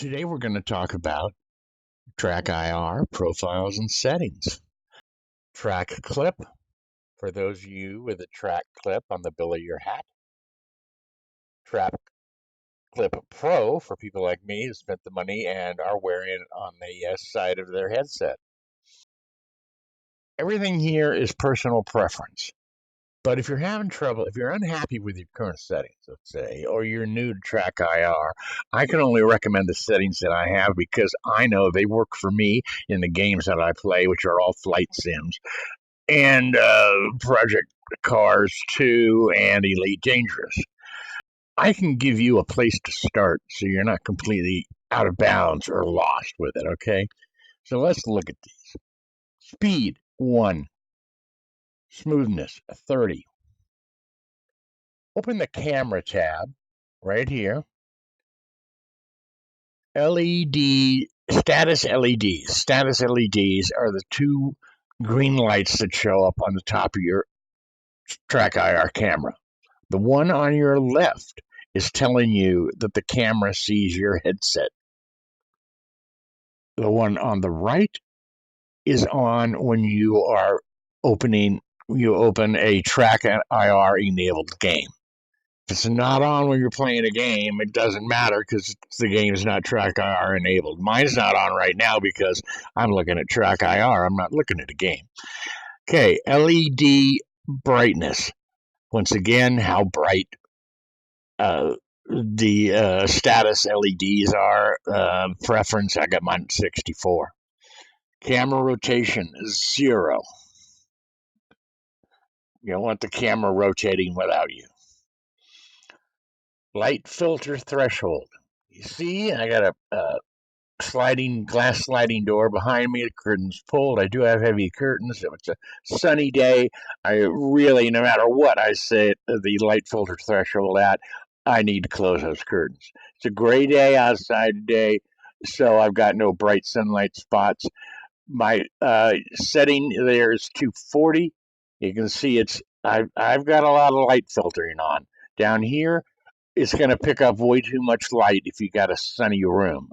Today we're going to talk about track IR profiles and settings. Track clip, for those of you with a track clip on the bill of your hat. Track clip pro, for people like me who spent the money and are wearing it on the side of their headset. Everything here is personal preference. But if you're having trouble, if you're unhappy with your current settings, let's say, or you're new to track IR, I can only recommend the settings that I have because I know they work for me in the games that I play, which are all flight sims and Project Cars 2 and Elite Dangerous. I can give you a place to start so you're not completely out of bounds or lost with it, okay? So let's look at these. Speed, 1. Smoothness, 30. Open the camera tab right here. LED, status LEDs. Status LEDs are the two green lights that show up on the top of your track IR camera. The one on your left is telling you that the camera sees your headset. The one on the right is on when you open a track IR enabled game. If it's not on when you're playing a game, it doesn't matter because the game is not track IR enabled. Mine's not on right now because I'm looking at track IR. I'm not looking at a game. Okay, LED brightness. Once again, how bright the status LEDs are. Preference, I got mine at 64. Camera rotation is 0. You don't want the camera rotating without you. Light filter threshold. You see, I got a glass sliding door behind me. The curtain's pulled. I do have heavy curtains. If it's a sunny day, I really, no matter what I set the light filter threshold at, I need to close those curtains. It's a gray day outside today, so I've got no bright sunlight spots. My setting there is 240. You can see I've got a lot of light filtering on. Down here, it's going to pick up way too much light if you got a sunny room,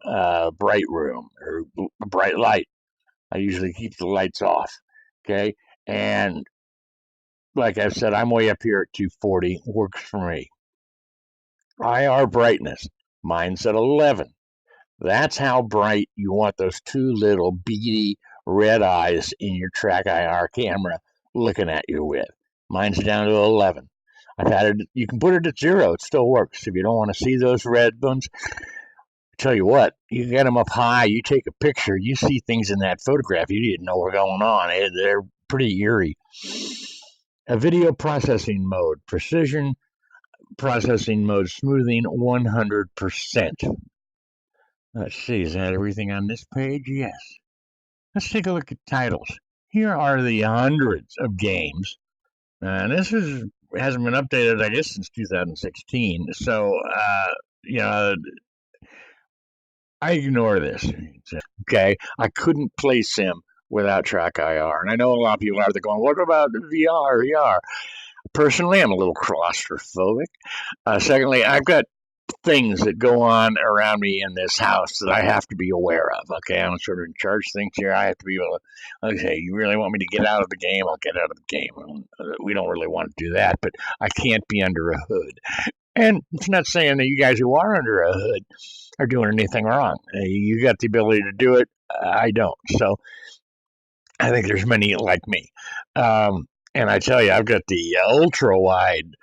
bright room, or bright light. I usually keep the lights off. Okay. And like I said, I'm way up here at 240. Works for me. IR brightness. Mine's at 11. That's how bright you want those two little beady red eyes in your track IR camera looking at you with. Mine's down to 11. I've had it. You can put it at 0. It still works. If you don't want to see those red ones, I tell you what, you get them up high. You take a picture. You see things in that photograph you didn't know were going on. They're pretty eerie. A video processing mode, precision processing mode, smoothing 100%. Let's see. Is that everything on this page? Yes. Let's take a look at titles. Here are the hundreds of games. And this hasn't been updated, I guess, since 2016. So, I ignore this. Okay, I couldn't play Sim without track IR. And I know a lot of people are going, what about VR? Personally, I'm a little claustrophobic. Secondly, I've got things that go on around me in this house that I have to be aware of. Okay, I'm sort of in charge of things here. I have to be able to, okay, you really want me to get out of the game? I'll get out of the game. We don't really want to do that, but I can't be under a hood. And it's not saying that you guys who are under a hood are doing anything wrong. You got the ability to do it. I don't. So I think there's many like me. And I tell you, I've got the ultra wide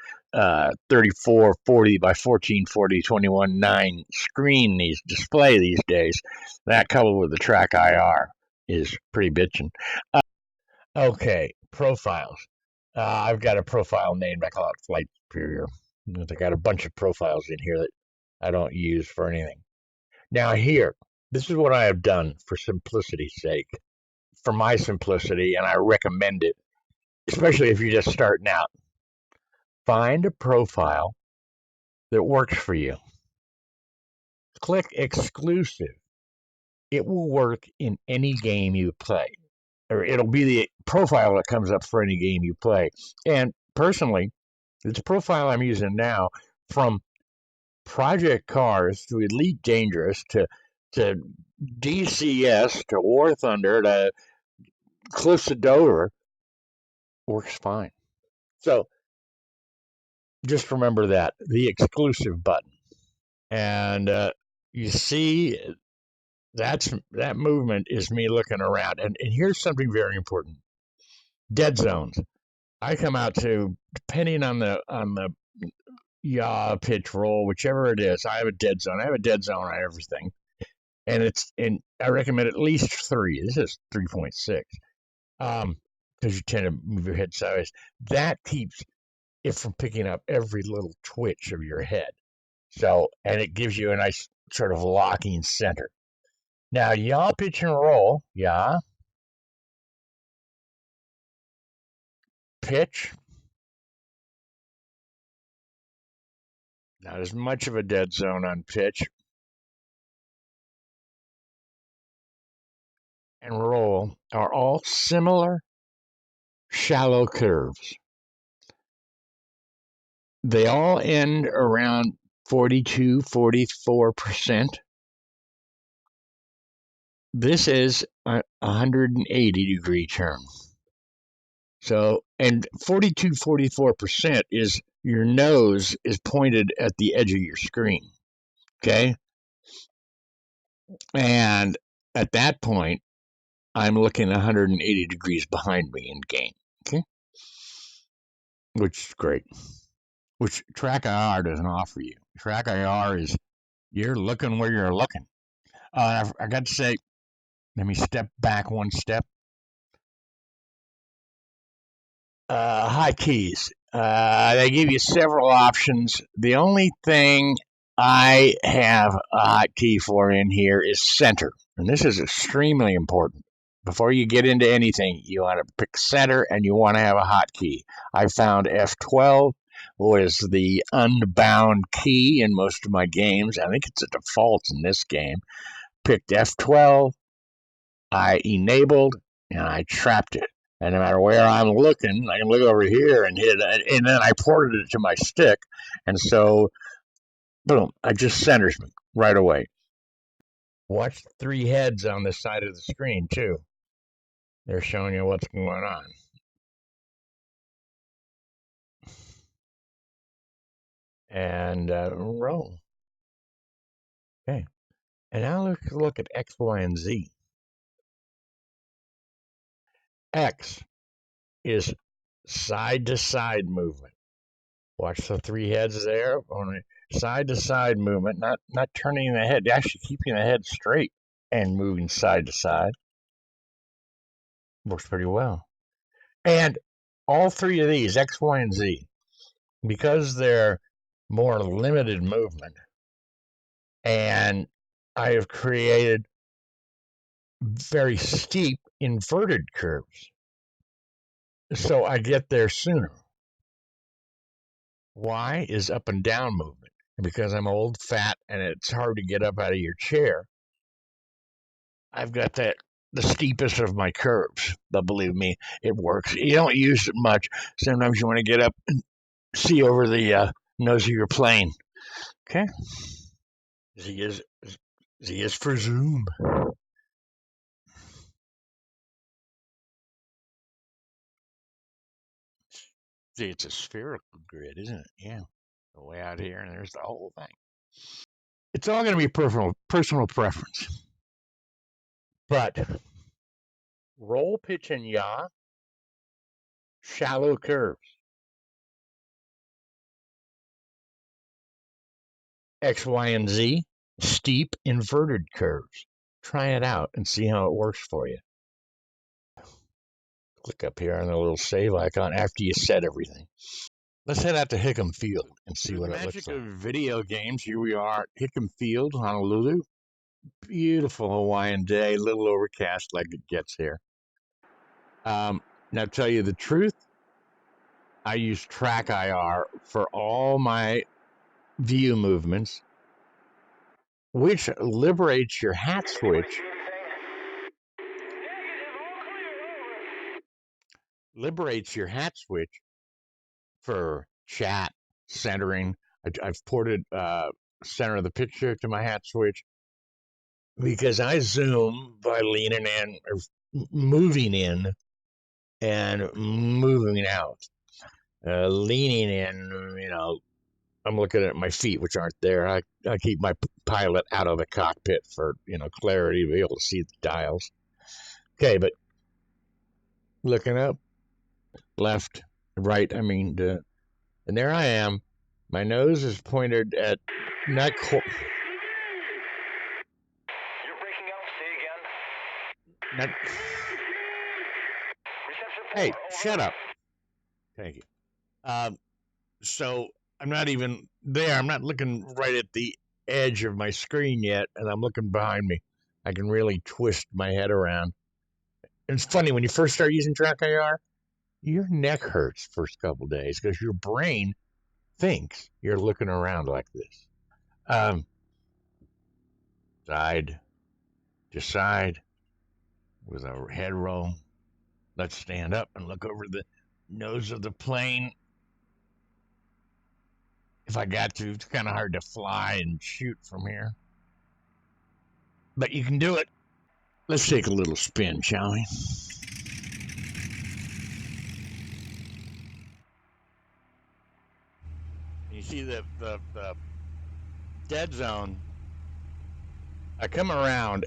3440 by 1440 21:9 screen display these days. That coupled with the track IR is pretty bitchin'. Okay, profiles. I've got a profile named, I call it Flight Superior. I got a bunch of profiles in here that I don't use for anything. Now here, this is what I have done for simplicity's sake. For my simplicity, and I recommend it, especially if you're just starting out. Find a profile that works for you. Click exclusive. It will work in any game you play, or it'll be the profile that comes up for any game you play. And personally, it's a profile I'm using now, from Project Cars to Elite Dangerous to to DCS to War Thunder to Cliffs of Dover works fine. So just remember that the exclusive button, and you see that movement is me looking around. And here's something very important: dead zones. I come out to, depending on the yaw, pitch, roll, whichever it is. I have a dead zone. I have a dead zone on everything, and I recommend at least 3. This is 3.6. Because you tend to move your head sideways. That keeps it from picking up every little twitch of your head. So, and it gives you a nice sort of locking center. Now, yaw, pitch, and roll. Yaw, pitch. Not as much of a dead zone on pitch. And roll are all similar shallow curves. They all end around 42, 44%. This is a 180-degree turn. So, and 42, 44% is your nose is pointed at the edge of your screen. Okay. And at that point, I'm looking 180 degrees behind me in game. Okay. Which is great. Which Track IR doesn't offer you. Track IR is you're looking where you're looking. I got to say, let me step back one step. Hotkeys. They give you several options. The only thing I have a hotkey for in here is center. And this is extremely important. Before you get into anything, you want to pick center and you want to have a hotkey. I found F12 was the unbound key in most of my games. I think it's a default in this game. Picked F12, I enabled, and I trapped it. And no matter where I'm looking, I can look over here and hit it, and then I ported it to my stick, and so boom, it just centers me right away. Watch the 3 heads on the side of the screen too. They're showing you what's going on. And roll. Okay. And now let's look at X, Y, and Z. X is side to side movement. Watch the 3 heads there on a side to side movement, not turning the head, actually keeping the head straight and moving side to side. Works pretty well. And all 3 of these, X, Y, and Z, because they're more limited movement, and I have created very steep inverted curves. So I get there sooner. Y is up and down movement. And because I'm old, fat, and it's hard to get up out of your chair, I've got the steepest of my curves. But believe me, it works. You don't use it much. Sometimes you want to get up and see over the nose of your plane. Okay. Z is for zoom. See, it's a spherical grid, isn't it? Yeah. Way out here, and there's the whole thing. It's all going to be personal preference. But roll, pitch, and yaw, shallow curves. X, Y, and Z, steep inverted curves. Try it out and see how it works for you. Click up here on the little save icon after you set everything. Let's head out to Hickam Field and see what it looks like. Magic of video games. Here we are at Hickam Field, Honolulu. Beautiful Hawaiian day, a little overcast like it gets here. Now, tell you the truth, I use Track IR for all my view movements, which liberates your hat switch. Liberates your hat switch for chat, centering. I've ported center of the picture to my hat switch. because I zoom by leaning in or moving in and moving out. Leaning in, I'm looking at my feet, which aren't there. I keep my pilot out of the cockpit for, clarity to be able to see the dials. Okay, but looking up, left, right, and there I am. My nose is pointed at not. You're breaking up. Say again. Not. Reception Hey, 4. shut up. Thank you. So I'm not even there. I'm not looking right at the edge of my screen yet, and I'm looking behind me. I can really twist my head around. And it's funny when you first start using Track IR, your neck hurts first couple days because your brain thinks you're looking around like this. Side to side with a head roll. Let's stand up and look over the nose of the plane. If I got to, it's kind of hard to fly and shoot from here. But you can do it. Let's take a little spin, shall we? You see the dead zone. I come around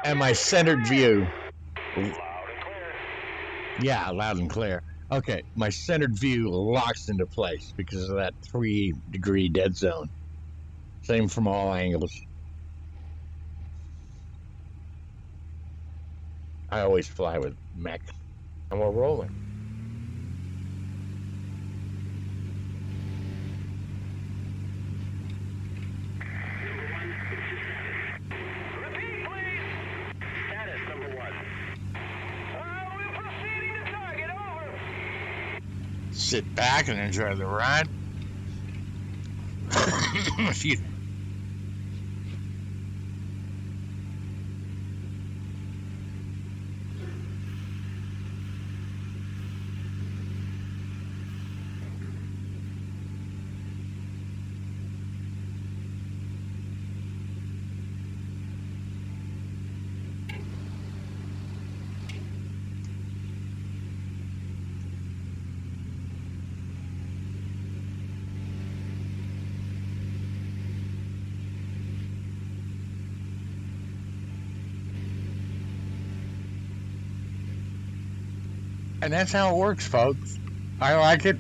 and my centered view. Loud and clear. Yeah, loud and clear. Okay, my centered view locks into place because of that 3-degree dead zone. Same from all angles. I always fly with mech. And we're rolling. Repeat, please. Status number 1. We're proceeding to target. Over. Sit back and enjoy the ride. Excuse me. And that's how it works, folks. I like it.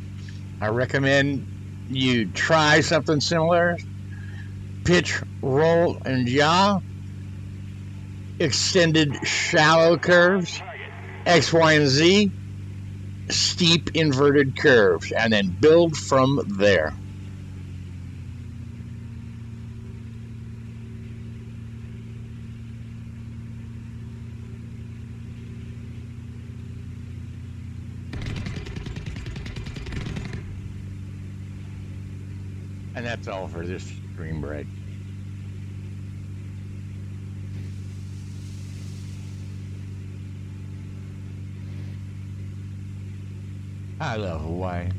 I recommend you try something similar. Pitch, roll, and yaw. Extended shallow curves. X, Y, and Z. Steep inverted curves. And then build from there. And that's all for this StreamBreak. I love Hawaii.